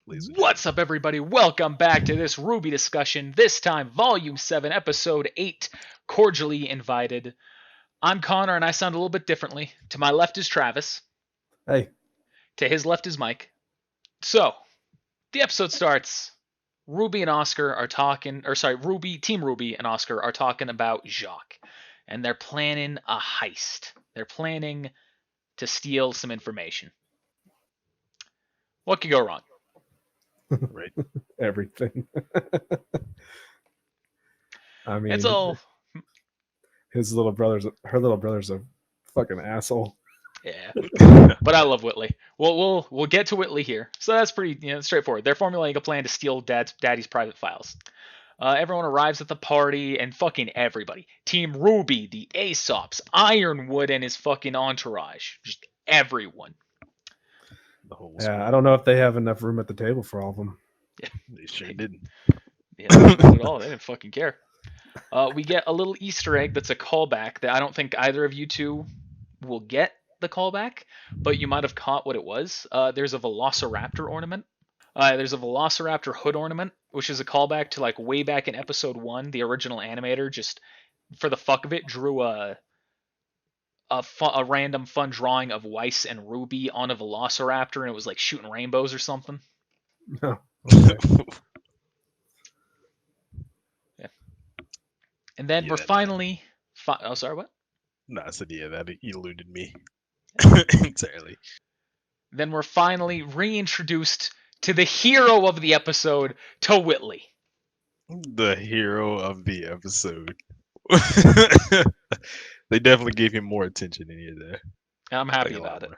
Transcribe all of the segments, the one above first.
ladies and What's up, everybody? Welcome back to this RWBY discussion, this time Volume 7, Episode 8, Cordially Invited. I'm Connor, and I sound a little bit differently. To my left is Travis. Hey. To his left is Mike. So, the episode starts. RWBY and Oscar are talking, Team RWBY and Oscar are talking about Jacques. And they're planning a heist. They're planning to steal some information. What could go wrong? right. Everything. I mean, It's all... her little brother's a fucking asshole. Yeah, but I love Whitley. We'll get to Whitley here. So that's pretty straightforward. They're formulating a plan to steal Daddy's private files. Everyone arrives at the party, and fucking everybody. Team RWBY, the Aesops, Ironwood, and his fucking entourage. Just everyone. The whole Yeah, I don't know if they have enough room at the table for all of them. Yeah, they sure didn't. Yeah, not at all. They didn't fucking care. We get a little Easter egg that's a callback that I don't think either of you two will get the callback, but you might have caught what it was. There's a Velociraptor ornament. There's a Velociraptor hood ornament, which is a callback to like way back in episode 1. The original animator just, for the fuck of it, drew a random fun drawing of Weiss and RWBY on a Velociraptor, and it was like shooting rainbows or something. Oh, okay. Yeah. And then Yeah, we're finally... oh, sorry, what? No, I said, yeah, that eluded me entirely. Then we're finally reintroduced to the hero of the episode, to Whitley. The hero of the episode. They definitely gave him more attention in here there. I'm happy about it.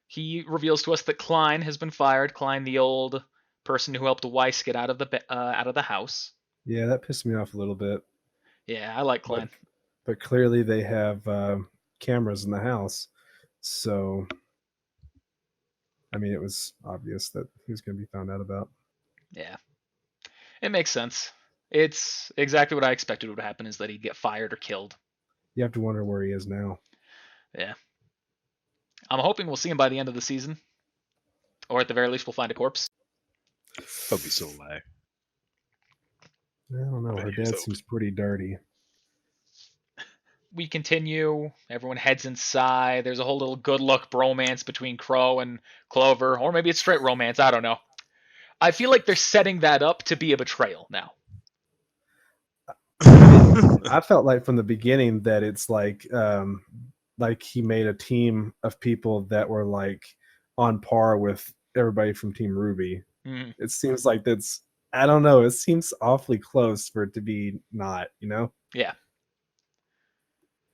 He reveals to us that Klein has been fired. Klein, the old person who helped Weiss get out of the house. Yeah, that pissed me off a little bit. Yeah, I like Klein. But clearly they have cameras in the house. So, I mean, it was obvious that he was going to be found out about. Yeah. It makes sense. It's exactly what I expected would happen, is that he'd get fired or killed. You have to wonder where he is now. Yeah. I'm hoping we'll see him by the end of the season. Or at the very least, we'll find a corpse. That'll be so live. I don't know. Her dad seems pretty dirty. We continue. Everyone heads inside. There's a whole little good luck bromance between Crow and Clover. Or maybe it's straight romance. I don't know. I feel like they're setting that up to be a betrayal now. I felt like from the beginning that it's like he made a team of people that were like on par with everybody from Team RWBY. Mm. It seems like that's, I don't know, it seems awfully close for it to be not, you know? Yeah.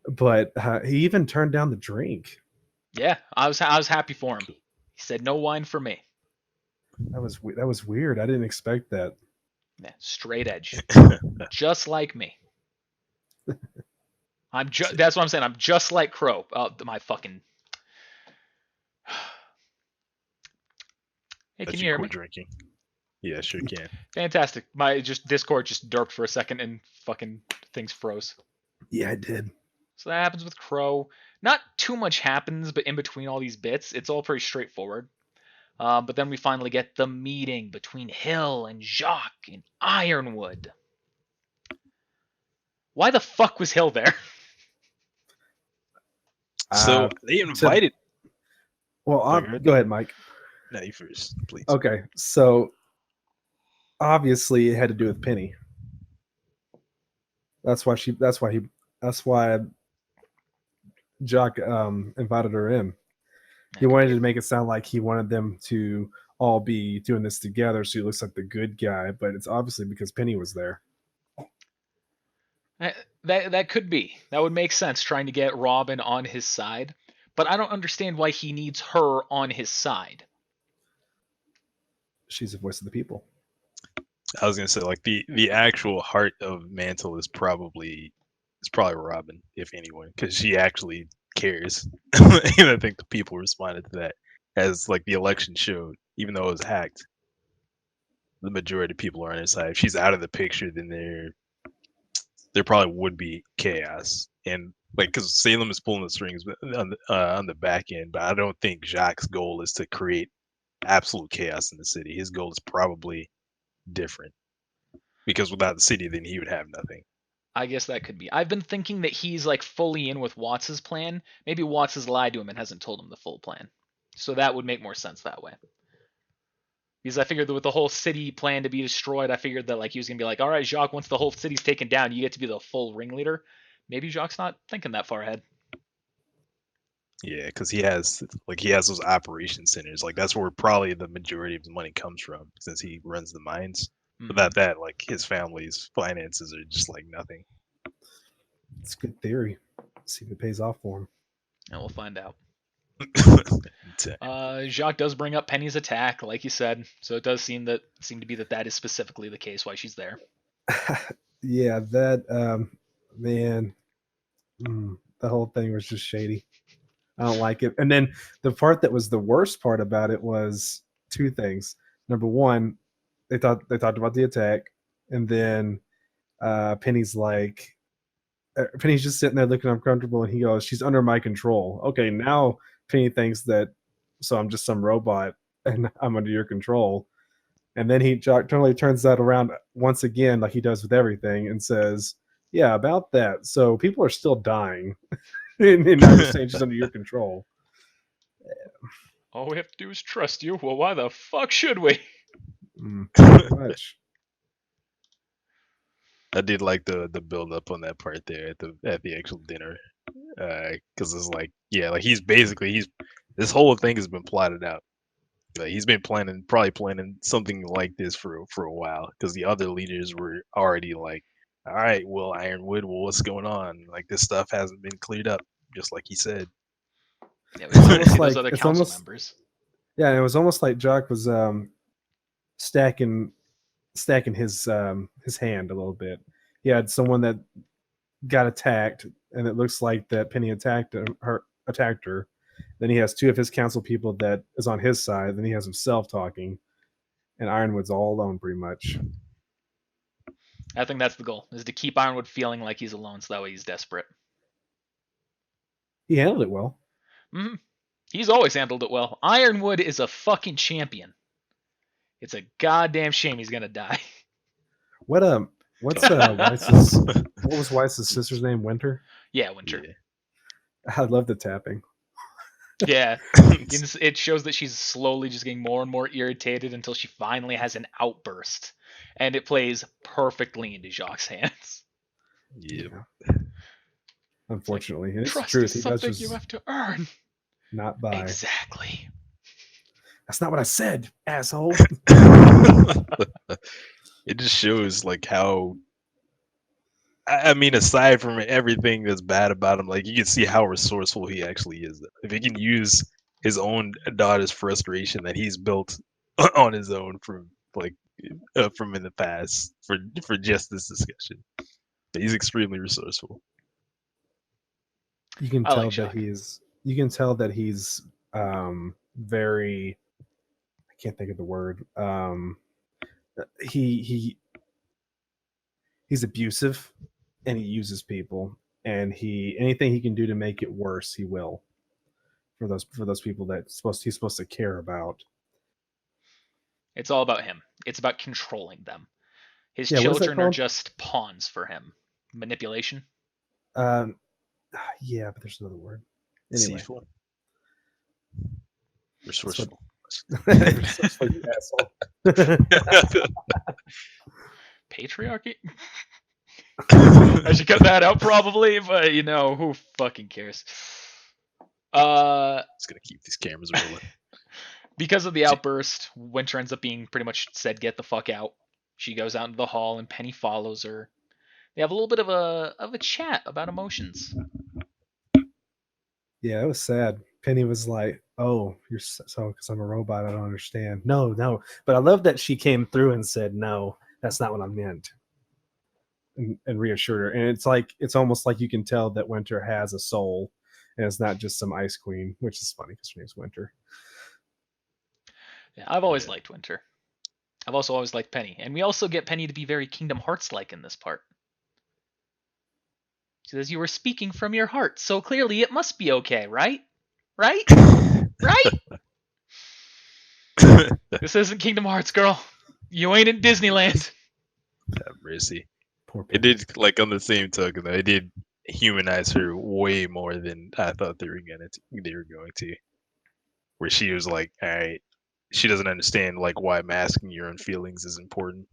But he even turned down the drink. Yeah, I was happy for him. He said, "No wine for me." That was weird. I didn't expect that. Yeah, straight edge, just like me. That's what I'm saying. I'm just like Crow. My fucking. Hey, can you hear me? Drinking. Yeah, sure can. Fantastic. My Discord just derped for a second and fucking things froze. Yeah, I did. So that happens with Crow. Not too much happens, but in between all these bits, it's all pretty straightforward. But then we finally get the meeting between Hill and Jacques and Ironwood. Why the fuck was Hill there? So they invited. Go ahead, Mike. No, you first, please. Okay, so obviously it had to do with Penny. That's why Jacques invited her in. He wanted to make it sound like he wanted them to all be doing this together, so he looks like the good guy, but it's obviously because Penny was there. That could be. That would make sense, trying to get Robin on his side. But I don't understand why he needs her on his side. She's the voice of the people. I was gonna say, like, the actual heart of Mantle is probably Robin, if anyone, because she actually cares. And I think the people responded to that, as like the election showed. Even though it was hacked, the majority of people are on her side. If she's out of the picture, then there probably would be chaos. And like, because Salem is pulling the strings on the back end, but I don't think Jacques' goal is to create absolute chaos in the city. His goal is probably different because without the city, then he would have nothing. I guess that could be. I've been thinking that he's like fully in with Watts's plan. Maybe Watts has lied to him and hasn't told him the full plan. So that would make more sense that way. Because I figured that with the whole city plan to be destroyed, I figured that like he was gonna be like, all right, Jacques, once the whole city's taken down, you get to be the full ringleader. Maybe Jacques not thinking that far ahead. Yeah, because he has those operation centers. Like that's where probably the majority of the money comes from, since he runs the mines. Without that, like his family's finances are just like nothing. It's a good theory. See if it pays off for him. And we'll find out. Damn. Jacques does bring up Penny's attack, like you said, so it does seem to be that is specifically the case why she's there. Yeah, that man, the whole thing was just shady. I don't like it. And then the part that was the worst part about it was two things. Number one, they talked about the attack, and then Penny's just sitting there looking uncomfortable, and he goes, "She's under my control." Okay, now Penny thinks that, so I'm just some robot and I'm under your control. And then he totally turns that around once again, like he does with everything, and says, "Yeah, about that. So people are still dying, and now you're saying she's under your control." All we have to do is trust you. Well, why the fuck should we? Pretty much. I did like the build up on that part there at the actual dinner, because it's like, yeah, like this whole thing has been plotted out. Like, he's been probably planning something like this for a while, because the other leaders were already like, all right, well, Ironwood, well, what's going on? Like this stuff hasn't been cleared up, just like he said. Yeah, we almost see those other council members. Yeah, and it was almost like Jacques was stacking his hand a little bit. He had someone that got attacked, and it looks like that Penny attacked her. Then he has two of his council people that is on his side. Then he has himself talking, and Ironwood's all alone pretty much. I think that's the goal, is to keep Ironwood feeling like he's alone, so that way he's desperate. He handled it well. Mm-hmm. He's always handled it well. Ironwood is a fucking champion. It's a goddamn shame he's gonna die. What's Weiss's? What was Weiss's sister's name? Winter. Yeah, Winter. Yeah. I love the tapping. Yeah, it shows that she's slowly just getting more and more irritated until she finally has an outburst, and it plays perfectly into Jacques' hands. Yeah. Unfortunately, like, it's trust true. is something you have to earn. Not buy. Exactly. That's not what I said, asshole. It just shows like how. I mean, aside from everything that's bad about him, like you can see how resourceful he actually is. If he can use his own daughter's frustration that he's built on his own from in the past for just this discussion, he's extremely resourceful. You can tell that he's. You can tell that he's very. I can't think of the word. He's abusive, and he uses people, and anything he can do to make it worse, he will. For those people that he's supposed to care about. It's all about him. It's about controlling them. His children are just pawns for him. Manipulation. Yeah, but there's another word. Anyway. Resourceful. Resourceful, you asshole. Patriarchy? I should cut that out probably, but who fucking cares? It's gonna keep these cameras rolling. Because of the outburst, Winter ends up being pretty much said, "Get the fuck out." She goes out into the hall, and Penny follows her. They have a little bit of a chat about emotions. Yeah, it was sad. Penny was like, "Oh, you're so because I'm a robot. I don't understand." No, but I love that she came through and said, "No, that's not what I meant," and reassured her. And it's almost like you can tell that Winter has a soul, and it's not just some ice queen, which is funny because her name's Winter. Yeah, I've always liked Winter. I've also always liked Penny, and we also get Penny to be very Kingdom Hearts-like in this part. She says, "You were speaking from your heart, so clearly it must be okay, right? Right? Right?" This isn't Kingdom Hearts, girl. You ain't in Disneyland. Have mercy. Poor It Penny. did, like, on the same token though, it did humanize her way more than I thought they were going to. Where she was like, all right, she doesn't understand like why masking your own feelings is important.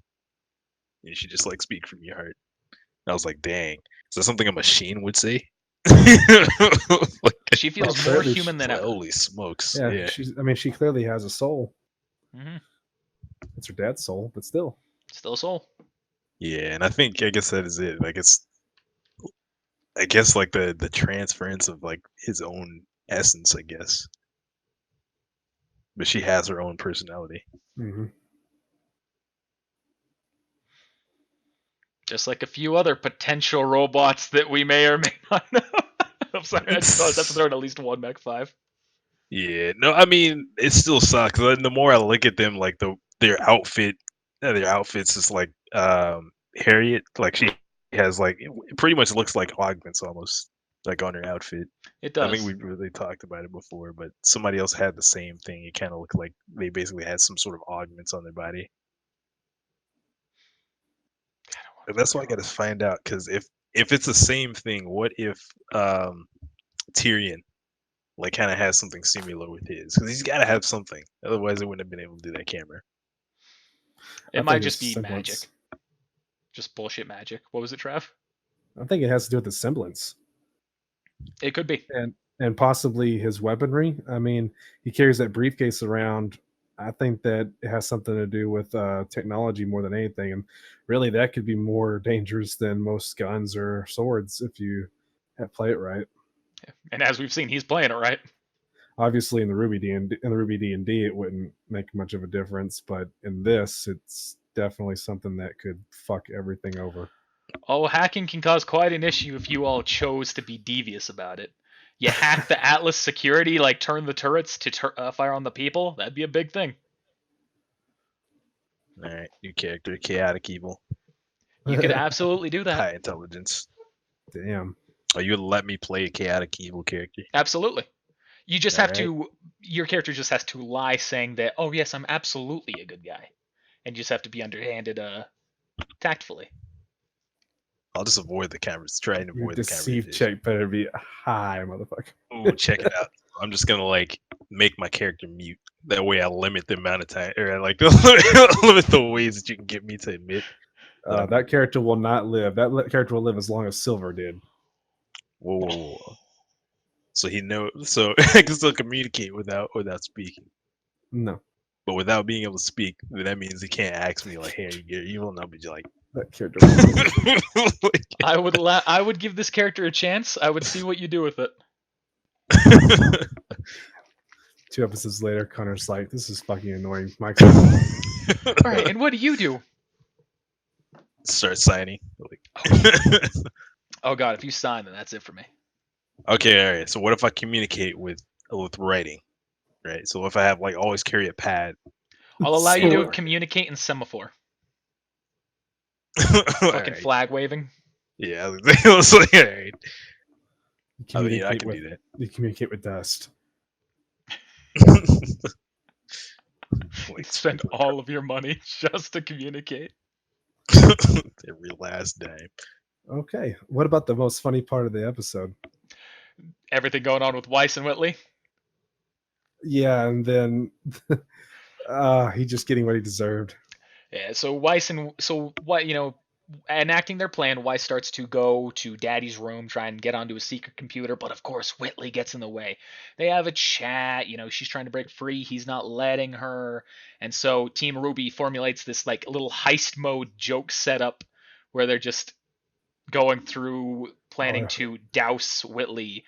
You should just like speak from your heart. And I was like, dang, is that something a machine would say? Like, She feels Well, more clearly human than ever. holy smokes! Yeah, Yeah. she clearly has a soul. Hmm. It's her dad's soul, but still. Still a soul. Yeah, and I guess that is it. Like I guess like the transference of like his own essence, I guess. But she has her own personality. Hmm. Just like a few other potential robots that we may or may not know. I'm sorry, I just thought that's throwing at least one Mech 5. Yeah, no, I mean it still sucks. The more I look at them, like their outfits is like Harriet, like she has like it pretty much looks like augments almost, like on her outfit. It I think does. we really talked about it before, but somebody else had the same thing. It kind of looked like they basically had some sort of augments on their body. And that's why I got to find out because if it's the same thing, what if Tyrion like kind of has something similar with his? Because he's got to have something, otherwise they wouldn't have been able to do that camera. It I might think just it's be magic. semblance. Just bullshit magic. What was it, Trav? I think it has to do with the semblance It could be. and possibly his weaponry. I mean, he carries that briefcase around. I think that it has something to do with technology more than anything, and really that could be more dangerous than most guns or swords if you play it right. And as we've seen, he's playing it right. Obviously, in the Ruby D&D, it wouldn't make much of a difference, but in this, it's definitely something that could fuck everything over. Oh, hacking can cause quite an issue if you all chose to be devious about it. You hack the Atlas security, like turn the turrets to fire on the people. That'd be a big thing. All right, new character, chaotic evil, You could absolutely do that. high intelligence. Damn. Are you gonna let me play a chaotic evil character? Absolutely. You just All have right. to. Your character just has to lie, saying that, "Oh yes, I'm absolutely a good guy," and you just have to be underhanded, tactfully. I'll just avoid the cameras. Try and Your avoid the deceive conversation. check better be high, motherfucker. Ooh, check it out. I'm just gonna like make my character mute. That way, I limit the amount of time, or I like limit the ways that you can get me to admit. That character will not live. Character will live as long as Silver did. Whoa, whoa, whoa. So he knows. So I can still communicate without speaking. No, But without being able to speak, then that means he can't ask me like, "Hey, you're evil." And I'll be like, that character will live. I would give this character a chance. I would see what you do with it. 2 episodes later, Connor's like, "This is fucking annoying." Mike's All right, and what do you do? Start signing. Oh god, if you sign, then that's it for me. Okay, all right. So what if I communicate with writing, right? So if I have like always carry a pad. I'll allow you to Sure. communicate in semaphore. All Fucking right. flag waving. Yeah, I was like, all right. You I mean, I communicate can with do that. you communicate with dust. You spend all of your money just to communicate. Every last dime. Okay, what about the most funny part of the episode? Everything going on with Weiss and Whitley. Yeah, and then he just getting what he deserved. Yeah, so Weiss and so what enacting their plan, Weiss starts to go to Daddy's room, try and get onto his secret computer, but of course Whitley gets in the way. They have a chat, she's trying to break free, he's not letting her, and so Team RWBY formulates this like little heist mode joke setup where they're just going through planning to douse Whitley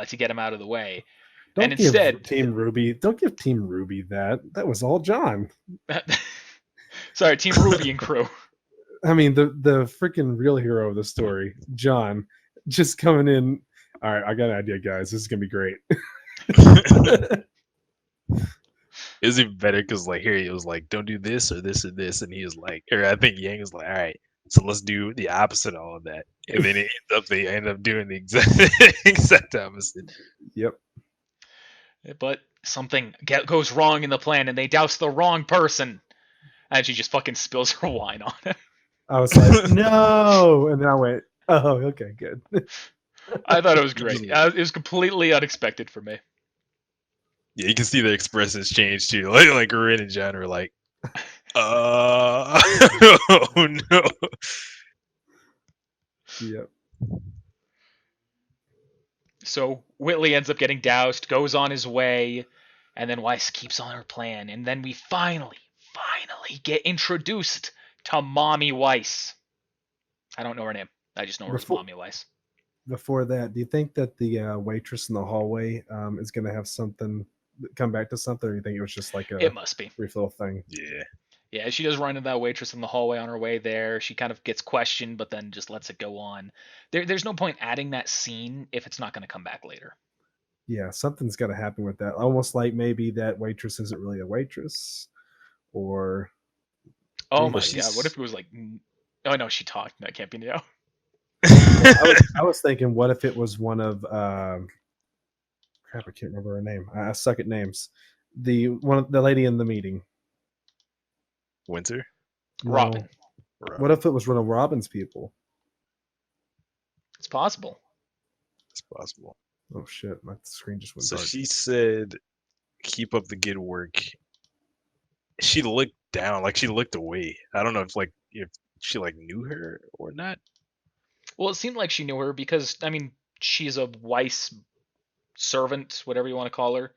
to get him out of the way. Don't And give instead, Team RWBY that. That was all John. sorry, Team RWBY and crew. I mean, the freaking real hero of the story, John, just coming in. All right, I got an idea, guys. This is gonna be great. It was even better because like here he was like, "Don't do this or this or this," and he was like, or I think Yang was like, "All right, so let's do the opposite of all of that," and then they end up doing the exact exact opposite. Yep. But something goes wrong in the plan, and they douse the wrong person, and she just fucking spills her wine on him. I was like, no, and then I went, oh, okay, good. I thought it was great. It was completely unexpected for me. Yeah, you can see the expressions change too. Like Rin and John are like, oh no. Yep. So Whitley ends up getting doused, goes on his way, and then Weiss keeps on her plan, and then we finally get introduced to Mommy Weiss. I don't know her name. I just know her as Mommy Weiss. Before that, do you think that the waitress in the hallway is going to have something come back to something, or do you think it was just like a It must be brief little thing? Yeah. Yeah, she does run into that waitress in the hallway on her way there. She kind of gets questioned, but then just lets it go on. There's no point adding that scene if it's not going to come back later. Yeah, something's got to happen with that. Almost like maybe that waitress isn't really a waitress, or oh my god, what if it was like? Oh no, she talked. That can't be Neo. Well, I was thinking, what if it was one of crap? I can't remember her name. I suck at names. The lady in the meeting. Winter? Robin. No. What if it was one of Robin's people? It's possible. It's possible. Oh shit! My screen just went So dark. she said, "Keep up the good work." She looked down, like she looked away. I don't know if she like knew her or not. Well, it seemed like she knew her because I mean she's a Weiss servant, whatever you want to call her.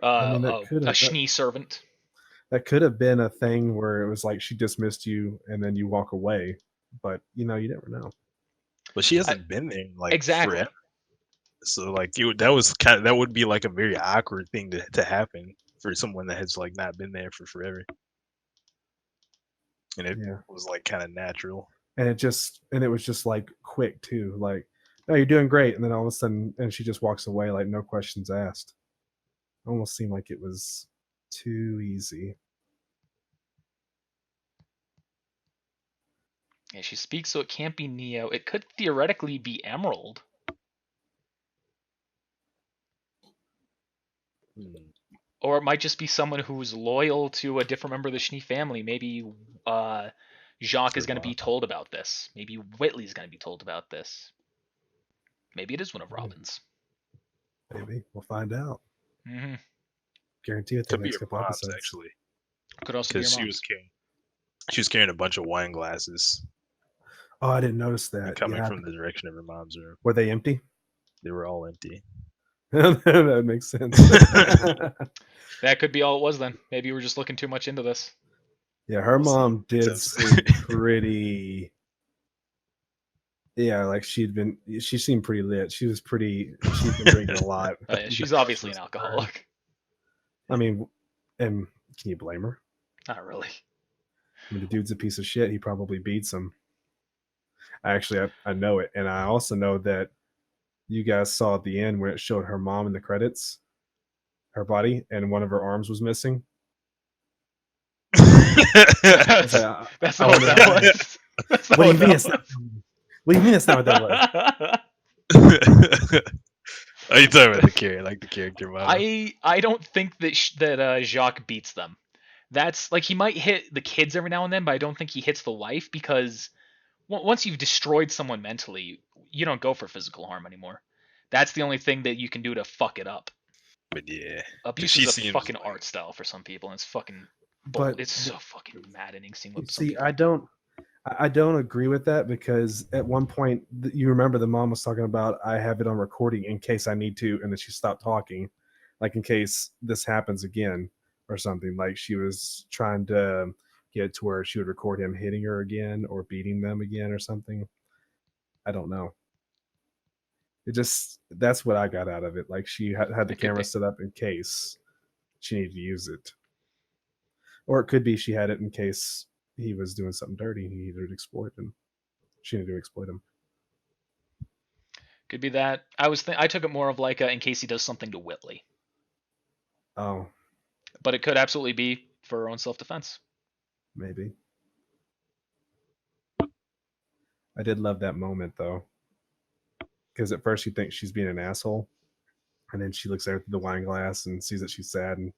I mean, a Schneez servant. That could have been a thing where it was like she dismissed you and then you walk away, but you never know. But she hasn't been there like exactly. forever. So like that would be like a very awkward thing to happen for someone that has like not been there for forever. And it was like kind of natural. And it was just like quick too. Like, no, you're doing great, and then all of a sudden, and she just walks away like no questions asked. It almost seemed like it was too easy. Yeah, she speaks, so it can't be Neo. It could theoretically be Emerald. Or it might just be someone who's loyal to a different member of the Schnee family. Maybe Jacques is going to be told about this. Maybe Whitley's going to be told about this. Maybe it is one of Robin's. Maybe we'll find out. Mm-hmm. Guarantee it. Could be your mom's actually. Could also be your mom's. She was carrying a bunch of wine glasses. Oh, I didn't notice that. Coming from the direction of her mom's room. Were they empty? They were all empty. That makes sense. That could be all it was then. Maybe we're just looking too much into this. Yeah, her mom did seem pretty. Yeah, like she seemed pretty lit. She's been drinking a lot. Oh, yeah, she's obviously an alcoholic. I mean, and can you blame her? Not really. I mean, the dude's a piece of shit. He probably beats him. Actually, I know it. And I also know that you guys saw at the end when it showed her mom in the credits, her body, and one of her arms was missing. That's not what that was. What do you mean it's not? What do you mean that's not what that was? Are you talking about the character model? I don't think that Jacques beats them. That's like he might hit the kids every now and then, but I don't think he hits the wife because once you've destroyed someone mentally, you don't go for physical harm anymore. That's the only thing that you can do to fuck it up. But yeah, abuse is a fucking art style for some people, and it's fucking. But it's so fucking maddening seeing what. See, I don't agree with that because at one point you remember the mom was talking about I have it on recording in case I need to, and then she stopped talking, like in case this happens again or something. Like she was trying to get to where she would record him hitting her again or beating them again or something. I don't know. That's what I got out of it. Like she had the camera set up in case she needed to use it, or it could be she had it in case he was doing something dirty and he needed to exploit him. She needed to exploit him. Could be that. I took it more of like in case he does something to Whitley. Oh. But it could absolutely be for her own self-defense. Maybe. I did love that moment though, because at first you think she's being an asshole, And then she looks at her through the wine glass and sees that she's sad, and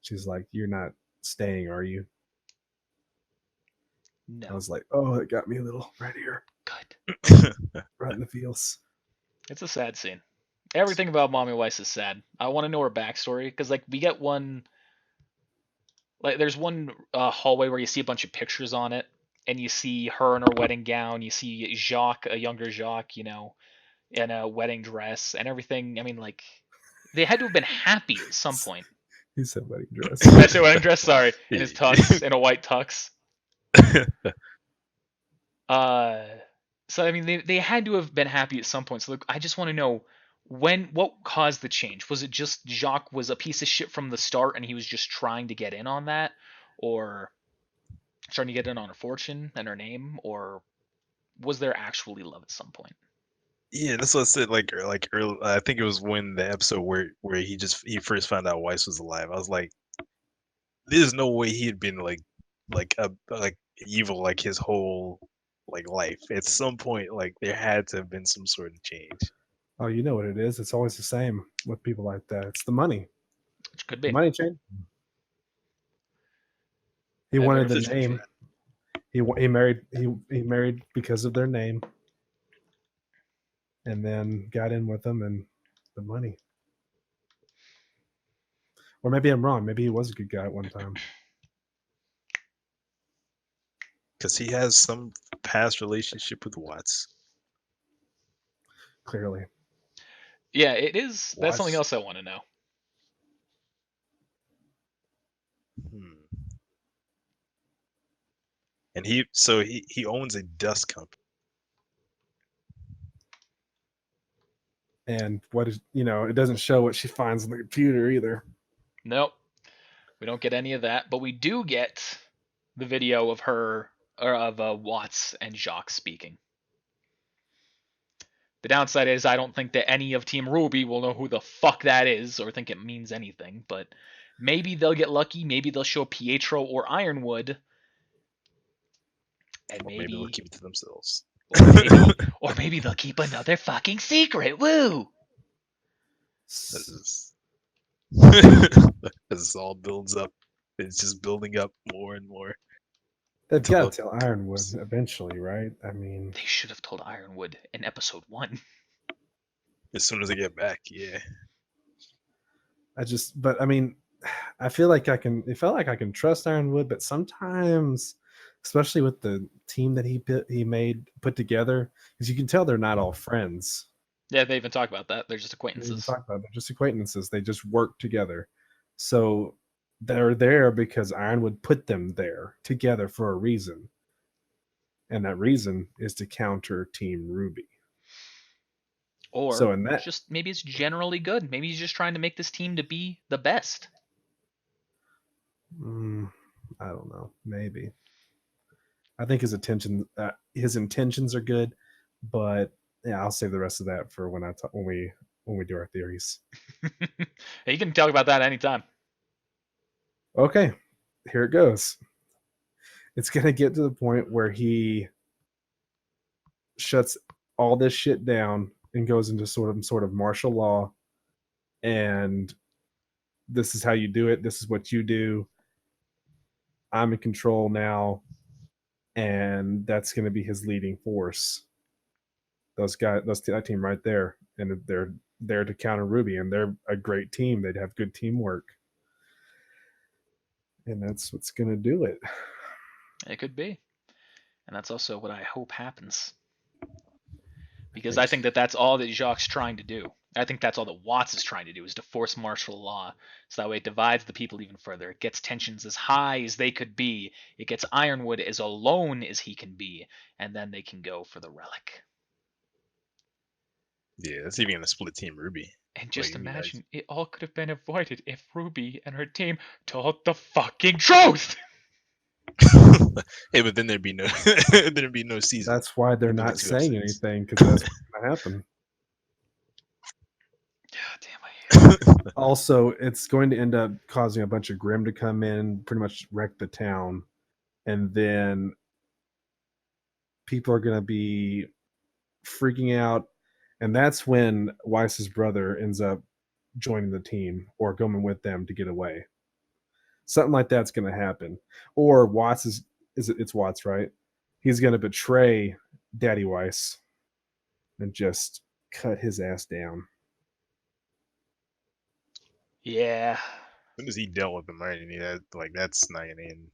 she's like, "You're not staying, are you?" No. I was like, "Oh, it got me a little right here, Good. right in the feels." It's a sad scene. Everything about Mommy Weiss is sad. I want to know her backstory because like we get one, like there's one hallway where you see a bunch of pictures on it, and you see her in her wedding gown. You see Jacques, a younger Jacques, in a wedding dress and everything. I mean, like they had to have been happy at some point. He said wedding dress. Did I say wedding dress? Sorry, in his tux, in a white tux. So I mean, they had to have been happy at some point. So look, I just want to know what caused the change. Was it just Jacques was a piece of shit from the start and he was just trying to get in on that, or trying to get in on her fortune and her name, or was there actually love at some point? Yeah, that's what I said. Like early, I think it was when the episode where he first found out Weiss was alive. I was like, there's no way he had been like evil like his whole like life. At some point, like there had to have been some sort of change. Oh, you know what it is. It's always the same with people like that. It's the money. Which could The be. money change. He I've wanted never the seen name. He married because of their name, and then got in with them and the money. Or maybe I'm wrong. Maybe he was a good guy at one time. Because he has some past relationship with Watts. Clearly. Yeah, it is. That's something Watts. else I want to know. Hmm. And he owns a dust company. And what is it doesn't show what she finds on the computer either. Nope, we don't get any of that, but we do get the video of her or of Watts and Jacques speaking. The downside is I don't think that any of Team RWBY will know who the fuck that is or think it means anything, but maybe they'll get lucky. Maybe they'll show Pietro or Ironwood, and Or maybe they'll maybe, keep it to themselves. or maybe they'll keep another fucking secret. Woo! That is, as this all builds up, it's just building up more and more. They've Until got to they'll- tell Ironwood eventually, right? I mean, They should have told Ironwood in episode 1. as soon as I get back, yeah. but I mean, I feel like it felt like I can trust Ironwood, but sometimes, especially with the team that he put together, because you can tell they're not all friends. Yeah, they even talk about that. They're just They acquaintances. talk about it. They're just acquaintances. They just work together. So they're there because Ironwood put them there together for a reason. And that reason is to counter Team RWBY. Or So in that, just maybe it's generally good. Maybe he's just trying to make this team to be the best. I don't know. Maybe. I think his intentions are good, but yeah, I'll save the rest of that for when we do our theories. You can talk about that anytime. Okay, here it goes. It's gonna get to the point where he shuts all this shit down and goes into sort of martial law, and this is how you do it. This is what you do. I'm in control now, and that's going to be his leading force. That team right there, and they're there to counter RWBY, and they're a great team. They'd have good teamwork, and that's what's going to do it. It could be. And that's also what I hope happens. Because I think that that's all that Jacques is trying to do. I think that's all that Watts is trying to do, is to force martial law. So that way it divides the people even further. It gets tensions as high as they could be. It gets Ironwood as alone as he can be. And then they can go for the relic. Yeah, that's even gonna split Team RWBY. And just Like, imagine, it all could have been avoided if RWBY and her team told the fucking truth! Hey, but then there'd be no season. That's why they're It'd be not like 2 saying episodes. anything, because that's what's going to happen. God damn, I hate it. Also, it's going to end up causing a bunch of Grimm to come in, pretty much wreck the town, and then people are going to be freaking out, and that's when Weiss's brother ends up joining the team or going with them to get away. Something like that's going to happen. Or Watts it's Watts, right? He's going to betray Daddy Weiss and just cut his ass down. Yeah. As soon as he dealt with the money, that's not gonna end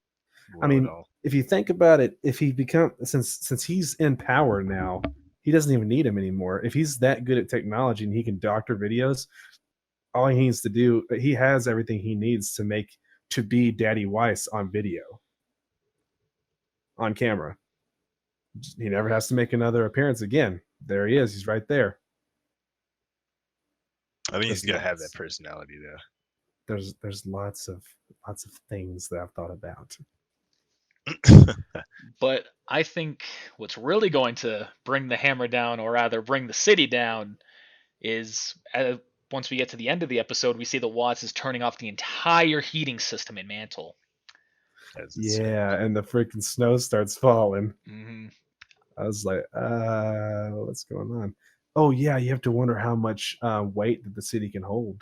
I well at mean, all. if you think about it, if he become since he's in power now, he doesn't even need him anymore. If he's that good at technology and he can doctor videos, all he needs to do, he has everything he needs to be Daddy Weiss on video, on camera. He never has to make another appearance again. There he is. He's right there. I think he's There's gonna have that lots. personality though. There's lots of things that I've thought about. But I think what's really going to bring the hammer down, or rather bring the city down, is once we get to the end of the episode, we see that Watts is turning off the entire heating system in Mantle. That's insane. Yeah, and the freaking snow starts falling. Mm-hmm. I was like, what's going on? Oh yeah, you have to wonder how much weight that the city can hold.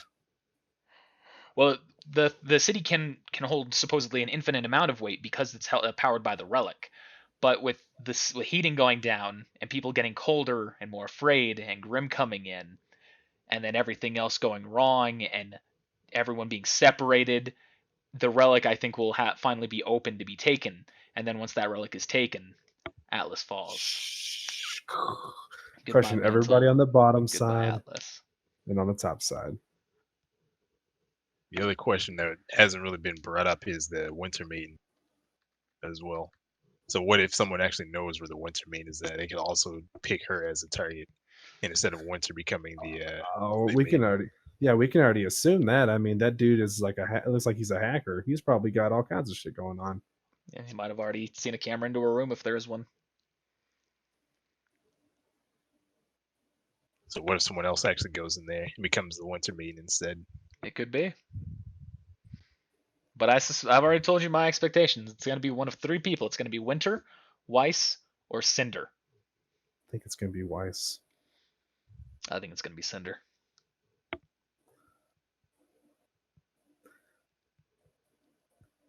Well, the city can hold supposedly an infinite amount of weight because it's powered by the relic. But with this with heating going down and people getting colder and more afraid and Grim coming in, and then everything else going wrong and everyone being separated, the relic I think will finally be open to be taken. And then once that relic is taken, Atlas falls. Goodbye, Crushing everybody Mantle. on the bottom Goodbye, side Atlas. and on the top side. The other question that hasn't really been brought up is the Winter Maiden as well. So what if someone actually knows where the Winter Maiden is at? They could also pick her as a target, and instead of Winter becoming Oh, the we can maiden. already, yeah, we can already assume that. I mean, that dude is like it looks like he's a hacker. He's probably got all kinds of shit going on. Yeah, he might have already seen a camera into a room if there is one. So what if someone else actually goes in there and becomes the Winter Maiden instead? It could be. But I've already told you my expectations. It's going to be one of three people. It's going to be Winter, Weiss, or Cinder. I think it's gonna be Weiss. I think it's going to be Cinder.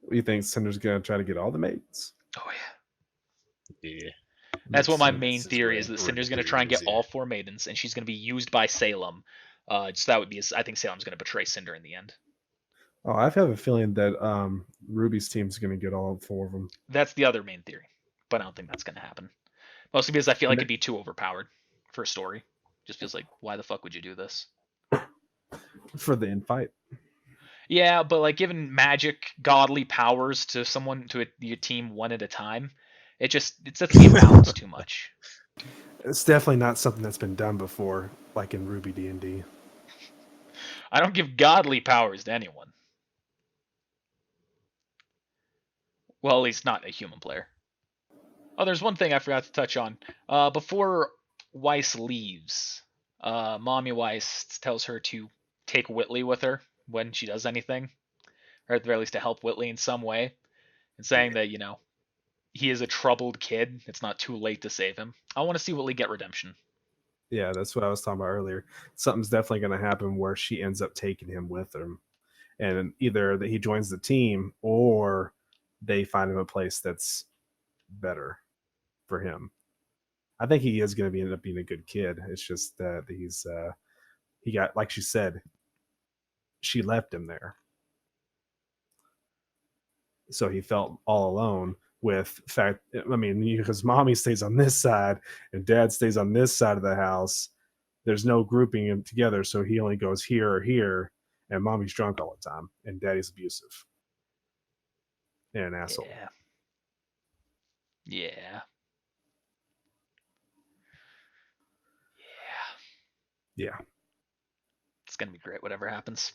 What do you think? Cinder's gonna try to get all the mates? Oh yeah. Yeah, That's what Makes my sense. main this is theory where is that where the Cinder's going to try theory and is. get Yeah, all four maidens, and she's going to be used by Salem. So that would be. I think Salem's going to betray Cinder in the end. Oh, I have a feeling that Ruby's team's gonna get all four of them. That's the other main theory, but I don't think that's going to happen. Mostly because I feel like And it'd be too overpowered for a story. Just feels like, why the fuck would you do this? for the infight. Yeah, but like giving magic, godly powers to someone to your team one at a time, it sets the imbalance too much. It's definitely not something that's been done before, like in Ruby D&D. I don't give godly powers to anyone. Well, at least not a human player. Oh, there's one thing I forgot to touch on. Before Weiss leaves, Mommy Weiss tells her to take Whitley with her when she does anything, or at the very least to help Whitley in some way, and saying that he is a troubled kid. It's not too late to save him. I want to see Whitley get redemption. Yeah, that's what I was talking about earlier. Something's definitely going to happen where she ends up taking him with her, and either that he joins the team or they find him a place that's better for him. I think he is going to end up being a good kid. It's just that he got, like she said, she left him there, so he felt all alone. With fact, I mean, because mommy stays on this side and dad stays on this side of the house, there's no grouping them together, so he only goes here or here, and mommy's drunk all the time and daddy's abusive and an asshole. Yeah. Yeah. Yeah. Yeah, It's gonna be great, whatever happens.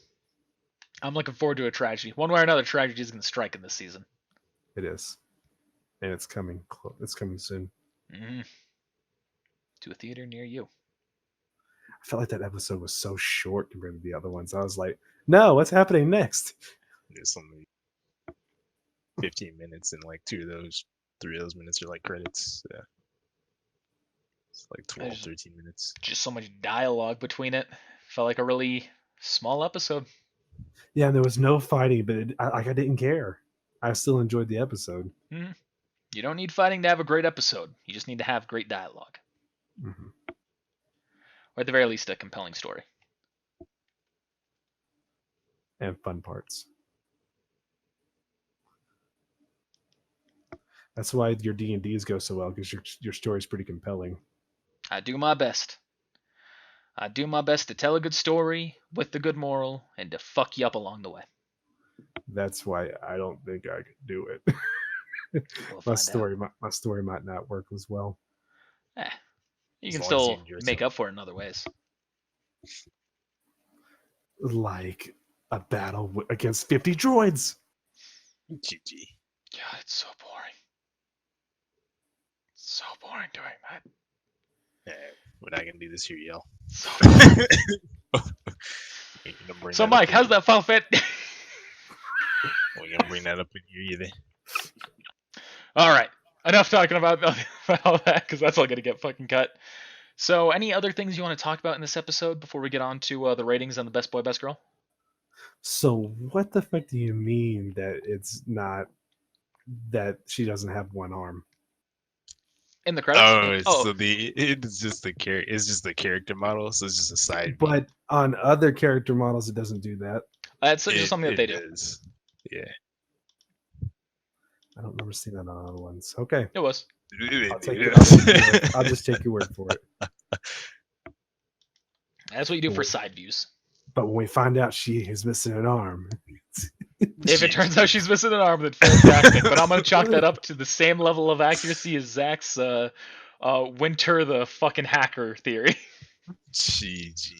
I'm looking forward to a tragedy. One way or another, tragedy is gonna strike in this season. it is, and it's coming. It's coming soon. Mm-hmm. To a theater near you. I felt like that episode was so short compared to the other ones. I was like, no, what's happening next? it's only 15 minutes, and like 3 of those minutes are like credits. Yeah, it's like 12, There's 13 minutes. just so much dialogue between it. Felt like a really Small episode. Yeah, and there was no fighting, but I didn't care. I still enjoyed the episode. You don't need fighting to have a great episode. You just need to have great dialogue. Mm-hmm. Or at the very least, a compelling story. And fun parts. That's why your D&Ds go so well, because your story's pretty compelling. I do my best. I do my best to tell a good story with the good moral and to fuck you up along the way. That's why I don't think I could do it. We'll my find out. my story might not work as well. You As can long as you still enjoy make something. up for it in other ways. Like a battle against 50 droids. GG. God, it's so boring. It's so boring doing that. Yeah, we're not gonna do this here, yell. So boring. Ain't gonna bring So, that up Mike, in how's here. that file fit? We're gonna bring that up in here either. All right. Enough talking about all that because that's all going to get fucking cut. So, any other things you want to talk about in this episode before we get on to the ratings on the best boy, best girl? So what the fuck do you mean that it's not that she doesn't have one arm? In the credits? Oh, so it's just the character model, so it's just a side. But on other character models, it doesn't do that. That's just something that they do. Is. Yeah. I don't remember seeing that on other ones. Okay, It was. I'll just take your word for it. That's what you do for side views. But when we find out she is missing an arm, If it turns out she's missing an arm, then fantastic. But I'm going to chalk that up to the same level of accuracy as Zach's Winter the fucking hacker theory. GG.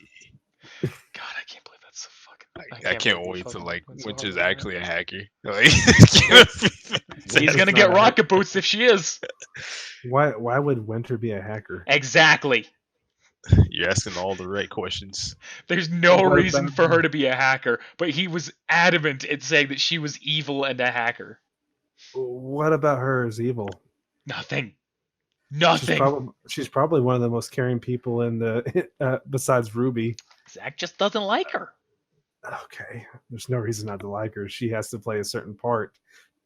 God, I can't believe that's so fucking. I can't believe wait to fucking like went so which hard is on that. actually a hacker. Like, He's gonna get rocket boots if she is. why would Winter be a hacker? Exactly. You're asking all the right questions. There's no What reason about- for her to be a hacker, but he was adamant in saying that she was evil and a hacker. What about her as evil? Nothing. Nothing. She's probably one of the most caring people in the besides Ruby. Zach just doesn't like her. Okay, there's no reason not to like her. She has to play a certain part.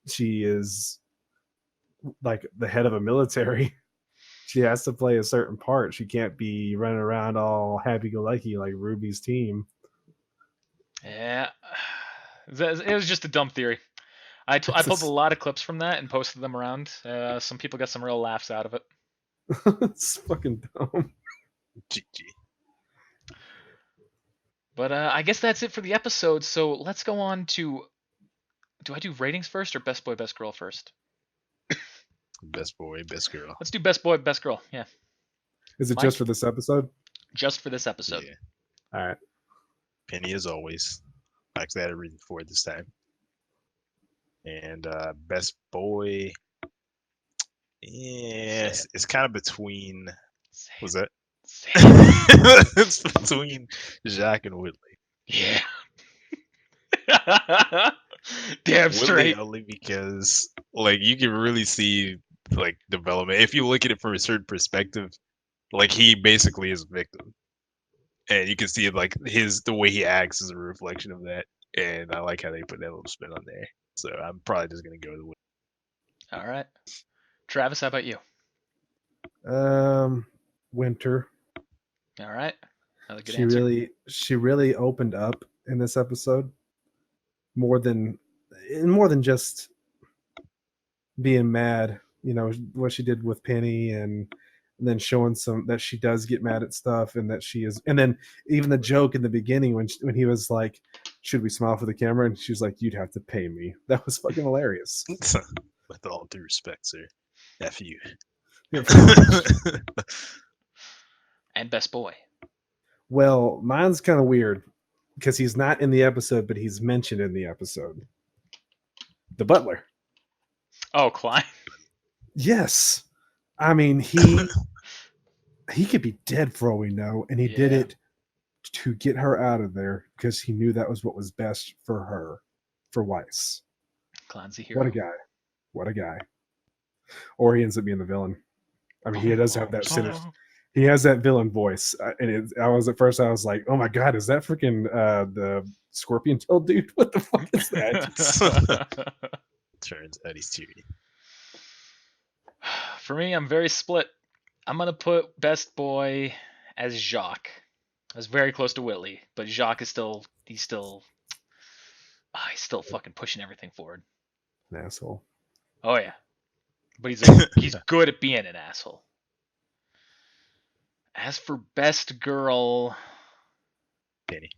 She is like the head of a military. She has to play a certain part. She can't be running around all happy-go-lucky like Ruby's team. Yeah. It was just a dumb theory. I pulled a lot of clips from that and posted them around. Some people got some real laughs out of it. It's fucking dumb. GG. But I guess that's it for the episode. So let's go on to. Do I do ratings first or best boy, best girl first? Best boy, best girl. Let's do best boy, best girl. Yeah, Is it Mike? just for this episode? just for this episode. Yeah. All right. Penny as always. Actually, I had a reason for it this time. And best boy. Yes, it's kind of between. Say Was it. that? Say it. It's between Jacques and Whitley. Yeah. Damn straight. Whitley only because like you can really see like development if you look at it from a certain perspective. Like he basically is a victim, and you can see like the way he acts is a reflection of that. And I like how they put that little spin on there. So I'm probably just gonna go with Whitley. All right. Travis, how about you? Winter. All right. Another good answer. She really opened up in this episode more than just being mad. You know what she did with Penny, and then showing some that she does get mad at stuff, and that she is. And then even the joke in the beginning when he was like, "Should we smile for the camera?" and she was like, "You'd have to pay me." That was fucking hilarious. With all due respect, sir. F you. Yeah, pretty much. And best boy. Well, mine's kind of weird because he's not in the episode, but he's mentioned in the episode. The butler. Oh, Klein. Yes. I mean, he could be dead for all we know, and he did Yeah. it to get her out of there because he knew that was what was best for her, for Weiss. Klein's a hero. What a guy. What a guy. Or he ends up being the villain. I mean, he does have that sinister. He has that villain voice, and I was at first I was like, "Oh my god, is that freaking the scorpion tail dude? What the fuck is that?" Turns out he's cheating. For me, I'm very split. I'm gonna put best boy as Jacques. I was very close to Whitley, but Jacques is he's still fucking pushing everything forward. An asshole. Oh yeah, but he's good at being an asshole. As for best girl, Penny.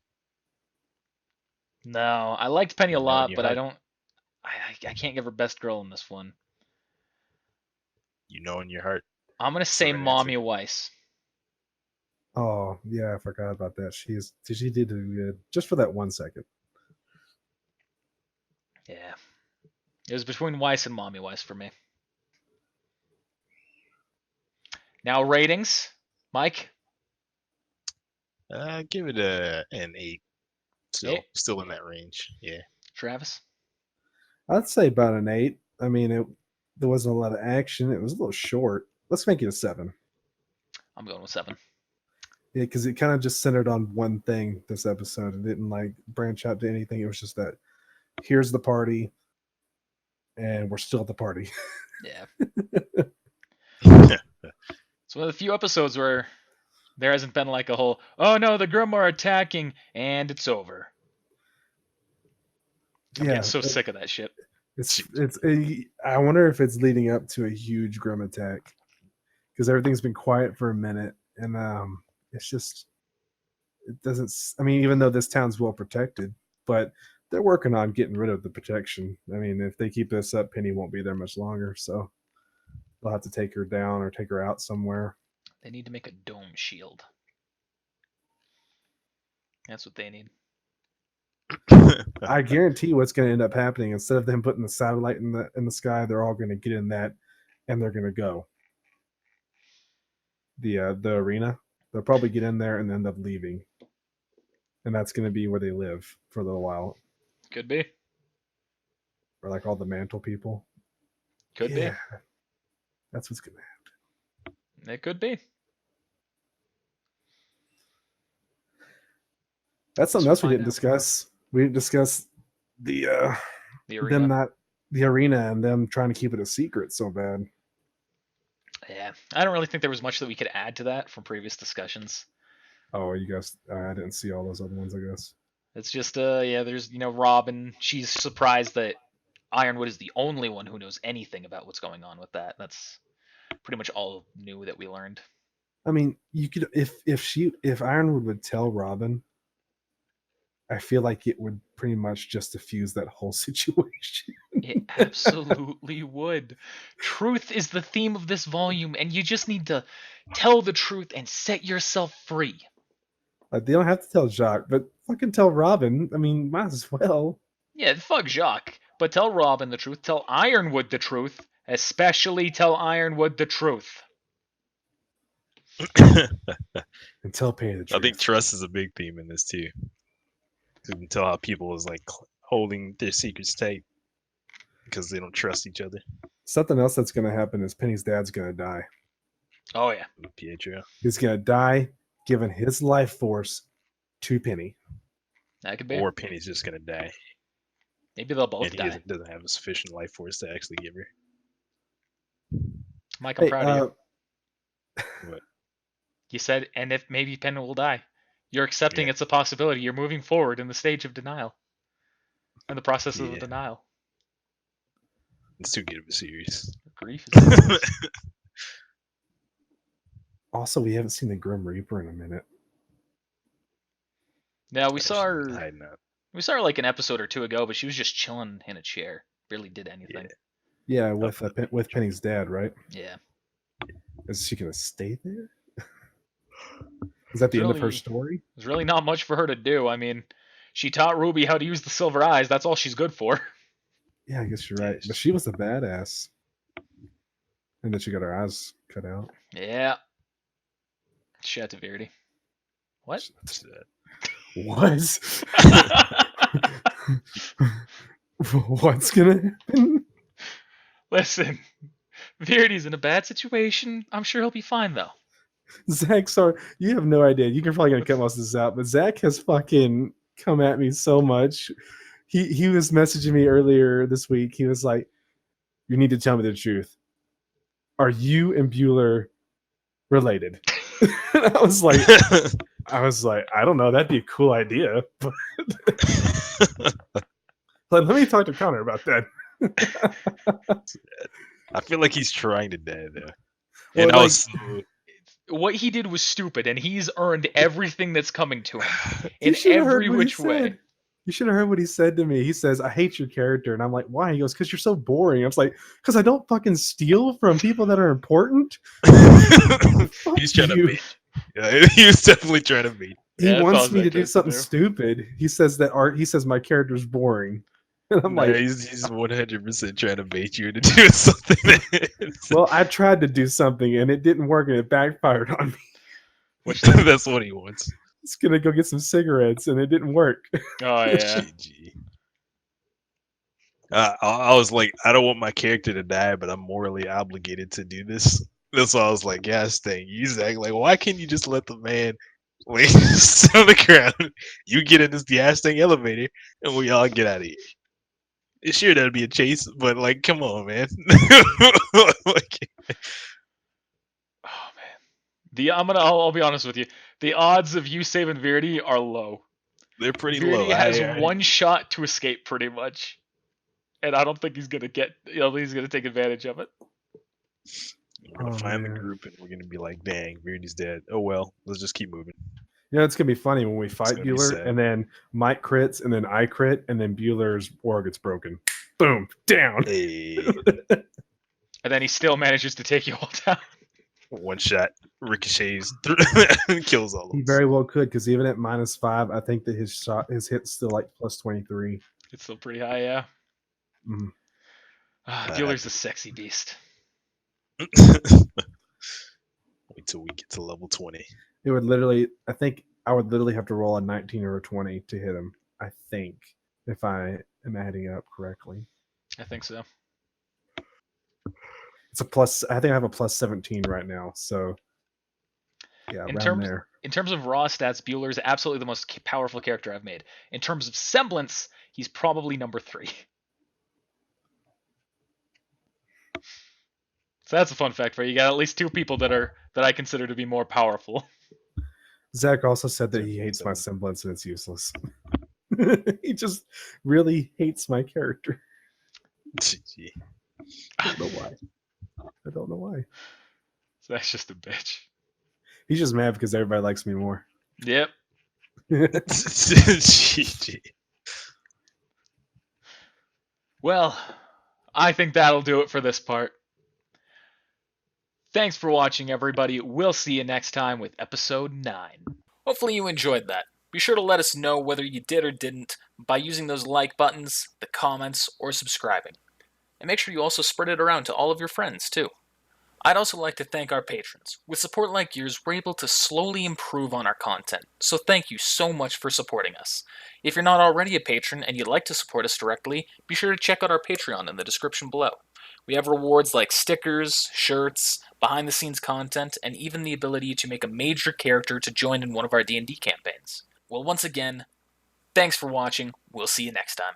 no, I liked Penny a You know in lot, your but I heart. don't. I can't give her best girl in this one. You know in your heart. I'm gonna say right answer. Mommy Weiss. Oh yeah, I forgot about that. She did do good just for that 1 second. Yeah, it was between Weiss and Mommy Weiss for me. Now ratings, Mike. Give it an 8. Still in that range. Yeah. Travis. I'd say about an 8. I mean, there wasn't a lot of action. It was a little short. Let's make it a 7. I'm going with 7. Yeah, because it kind of just centered on one thing this episode. It didn't like branch out to anything. It was just that here's the party, and we're still at the party. Yeah. It's one of the few episodes where there hasn't been like a whole, oh no, the Grimm are attacking, and it's over. I'm getting so sick of that shit. I wonder if it's leading up to a huge Grim attack, because everything's been quiet for a minute, and it's just it doesn't. I mean, even though this town's well protected, but they're working on getting rid of the protection. I mean, if they keep this up, Penny won't be there much longer, so they'll have to take her down or take her out somewhere. They need to make a dome shield. That's what they need. I guarantee what's going to end up happening. Instead of them putting the satellite in the sky, they're all going to get in that, and they're going to go the arena. They'll probably get in there and end up leaving, and that's going to be where they live for a little while. Could be. Or like all the mantle people. Could be. That's what's going to happen. It could be. That's something else we didn't discuss. We didn't discuss the arena. them not the arena and them trying to keep it a secret so bad. Yeah, I don't really think there was much that we could add to that from previous discussions. Oh, you guys, I didn't see all those other ones, I guess. It's just there's Robin. She's surprised that Ironwood is the only one who knows anything about what's going on with that. That's pretty much all new that we learned. I mean, you could if Ironwood would tell Robin, I feel like it would pretty much just diffuse that whole situation. It absolutely would. Truth is the theme of this volume, and you just need to tell the truth and set yourself free. Like, they don't have to tell Jacques, but fucking tell Robin. I mean, might as well. Yeah, fuck Jacques. But tell Robin the truth. Tell Ironwood the truth. Especially tell Ironwood the truth. And tell Penny the truth. I think trust is a big theme in this too. You can tell how people is like holding their secrets tight because they don't trust each other. Something else that's going to happen is Penny's dad's going to die. Oh yeah, Pietro. He's going to die, giving his life force to Penny. That could be. Or Penny's just going to die. Maybe they'll both and die. He doesn't have a sufficient life force to actually give her. Mike, I'm proud of you. What? You said, and if maybe Penny will die. You're accepting it's a possibility. You're moving forward in the stage of denial. In the process of denial. It's too good of a series. Grief is Also, we haven't seen the Grim Reaper in a minute. Now we saw her. We saw her like an episode or two ago, but she was just chilling in a chair. Barely did anything. Yeah, with Penny's dad, right? Yeah. Is she gonna stay there? Is that the end of her story? There's really not much for her to do. I mean, she taught Ruby how to use the silver eyes. That's all she's good for. Yeah, I guess you're right. But she was a badass. And then she got her eyes cut out. Yeah. Shout to Verity. What? What? What's gonna happen? Listen, Verity's in a bad situation. I'm sure he'll be fine, though. Zach, sorry, you have no idea. You're probably gonna cut most of this out, but Zach has fucking come at me so much. He was messaging me earlier this week. He was like, "You need to tell me the truth. Are you and Bueller related?" And I was like, I don't know. That'd be a cool idea. But let me talk to Connor about that. I feel like he's trying to die though. Well, And I like, was What he did was stupid, and he's earned everything that's coming to him you in should have heard every what he which way. said. You should have heard what he said to me. He says, "I hate your character," and I'm like, "Why?" He goes, "Because you're so boring." I was like, "Because I don't fucking steal from people that are important." Fuck he's trying to you. bait. Yeah, he was definitely trying to bait. He Yeah, that's all wants me Zach to do has to something do. stupid. He says that art. He says my character's boring, and I'm No, like, he's 100% trying to bait you into doing something. "Well, I tried to do something and it didn't work, and it backfired on me. Which That's what he wants. It's gonna go get some cigarettes, and it didn't work." Oh yeah. GG. I was like, I don't want my character to die, but I'm morally obligated to do this. That's why I was like, gas thing. He's acting like, why can't you just let the man like sit on the ground? You get in this gas thing elevator, and we all get out of here. Sure, that'd be a chase, but like, come on, man. Like, Oh man. I'll be honest with you. The odds of you saving Verdi are low. they're pretty Verdi low. has one shot to escape, pretty much, and I don't think he's gonna get. He's gonna take advantage of it. We're gonna Oh, find the man. group, and we're gonna be like, dang, Verdi's dead. Oh well, let's just keep moving. It's gonna be funny when we fight gonna be Bueller, sad. and then Mike crits, and then I crit, and then Bueller's aura gets broken. Boom, down. Hey, And then he still manages to take you all down. one shot ricochets, kills all of He us. very well could, because even at -5, I think that his hit's still like +23. It's still pretty high, yeah. Mhm. Bueller's a sexy beast. Wait till we get to level 20. It would literally, I think I would literally have to roll a 19 or a 20 to hit him. I think, if I am adding it up correctly. I think so. It's a plus. I think I have a +17 right now. So, yeah, around there. In terms of raw stats, Bueller is absolutely the most powerful character I've made. In terms of semblance, he's probably number 3. So that's a fun fact for you. You got at least 2 people that I consider to be more powerful. Zach also said that he hates my semblance and it's useless. He just really hates my character. GG. I don't know why. I don't know why. So that's just a bitch. He's just mad because everybody likes me more. Yep. GG. Well, I think that'll do it for this part. Thanks for watching, everybody. We'll see you next time with episode 9. Hopefully you enjoyed that. Be sure to let us know whether you did or didn't by using those like buttons, the comments, or subscribing. And make sure you also spread it around to all of your friends, too. I'd also like to thank our patrons. With support like yours, we're able to slowly improve on our content, so thank you so much for supporting us. If you're not already a patron and you'd like to support us directly, be sure to check out our Patreon in the description below. We have rewards like stickers, shirts, behind-the-scenes content, and even the ability to make a major character to join in one of our D&D campaigns. Well, once again, thanks for watching. We'll see you next time.